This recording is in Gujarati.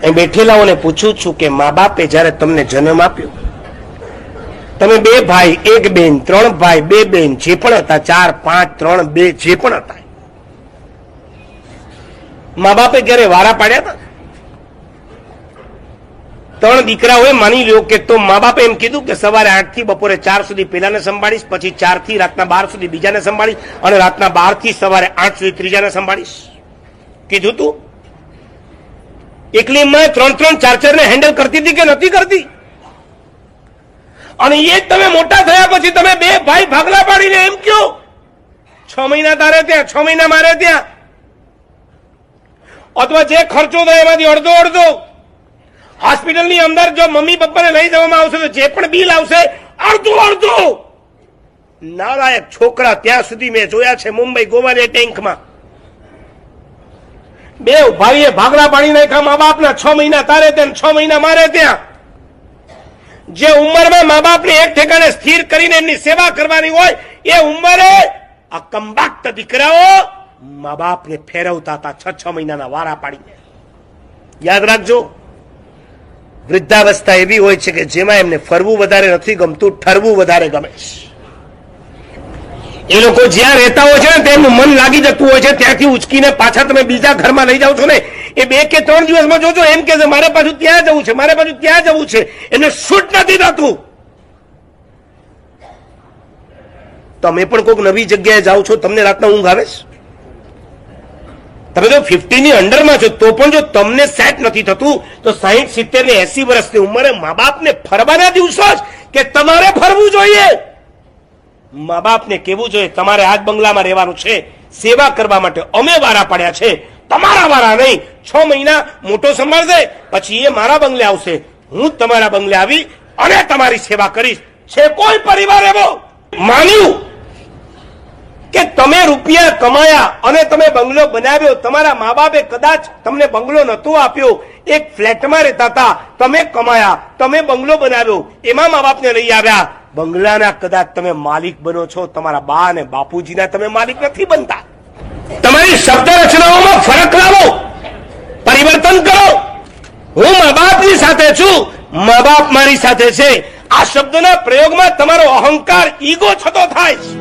અહીં બેઠેલાઓને પૂછું છું કે મા બાપે જયારે તમને જન્મ આપ્યો, તમે 2 ભાઈ 1 બેન 3 ભાઈ 2 બેન જે પણ હતા, 4 5 3 2 જે પણ હતા, મા બાપે ક્યારે વારા પાડ્યા હતા? 3 દીકરા હોય માની લો કે, તો મા બાપે એમ કીધું કે સવારે 8 થી બપોરે 4 સુધી પેલાને સંભાળીશ, પછી 4 થી રાતના 12 સુધી બીજાને સંભાળીશ, અને રાતના 12 થી સવારે 8 સુધી ત્રીજાને સંભાળીશ? કીધું તું? એકલી માં 3 4 ને હેન્ડલ કરતી હતી કે નથી કરતી? અને એ તમે મોટા થયા પછી તમે 2 ભાઈ ભાગલા પાડીને એમ કયો 6 મહિના તારે ત્યાં 6 મહિના મારે ત્યાં, અથવા જે ખર્ચો થાય એમાંથી અડધો હોસ્પિટલની અંદર જો મમ્મી પપ્પાને લઈ જવામાં આવશે તો જે પણ બિલ આવશે અડધો. નાલાયક છોકરા ત્યાં સુધી મેં જોયા છે મુંબઈ ગોવાને ટેન્કમાં. 2 ભાઈએ ભાગલા પાડી નાખ્યા મા બાપના. 6 મહિના તારે ત્યાં 6 મહિના મારે ત્યાં. જે ઉંમરમાં મા બાપને એક ઠેકાણે સ્થિર કરીને એમની સેવા કરવાની હોય એ ઉંમરે આ કંબાક્ત દીકરાઓ મા બાપને ફેરવતા હતા 6 મહિનાના વારા પાડીને. યાદ રાખજો, વૃદ્ધાવસ્થા એવી હોય છે કે જેમાં એમને ફરવું વધારે નથી ગમતું, ઠરવું વધારે ગમે છે. એ લોકો જ્યાં રહેતા હોય છે ને તેમનું મન લાગી જતું હોય છે, ત્યાંથી ઉચકીને પાછા તમે બીજા ઘરમાં લઈ જાઓ છો ને, એ 2 કે 3 દિવસમાં જોજો એમ કે મારે પાછું ત્યાં જવું છે, મારે પાછું ત્યાં જવું છે, એને શૂટ નથી થતું. તમે પણ કોઈક નવી જગ્યાએ જાઓ છો, તમને રાતના ઊંઘ આવે છે? તમે જો 50 ની અંડરમાં છો તો પણ જો તમને સેટ નથી થતું તો 60 70 ને 80 વર્ષની ઉંમરે મા બાપને ફરવાના દિવસો જ કે તમારે ફરવું જોઈએ. મા બાપને કેવું જોઈએ તમારે આજ બંગલામાં રહેવાનું છે, સેવા કરવા માટે અમે વારા પાડ્યા છે, તમારા વારા નહીં. 6 મહિના મોટો સંભાળશે, પછી એ મારા બંગલે આવશે, હું તમારા બંગલે આવી અને તમારી સેવા કરીશ. છે કોઈ પરિવાર એવો માન્યું કે તમે રૂપિયા કમાયા અને તમે બંગલો બનાવ્યો, તમારા મા બાપે કદાચ તમને બંગલો નતો આપ્યો, એક ફ્લેટમાં રહેતા હતા, તમે કમાયા, તમે બંગલો બનાવ્યો, એમાં મા બાપને લઈ આવ્યા, બંગલાના કદાચ તમે માલિક બનો છો, તમારા બા અને બાપુજીના તમે માલિક નથી બનતા. તમારી શબ્દ રચનાઓમાં ફરક લાવો, પરિવર્તન કરો. હું મા બાપની સાથે છું, મા બાપ મારી સાથે છે, આ શબ્દના પ્રયોગમાં તમારો અહંકાર, ઈગો છતો થાય છે.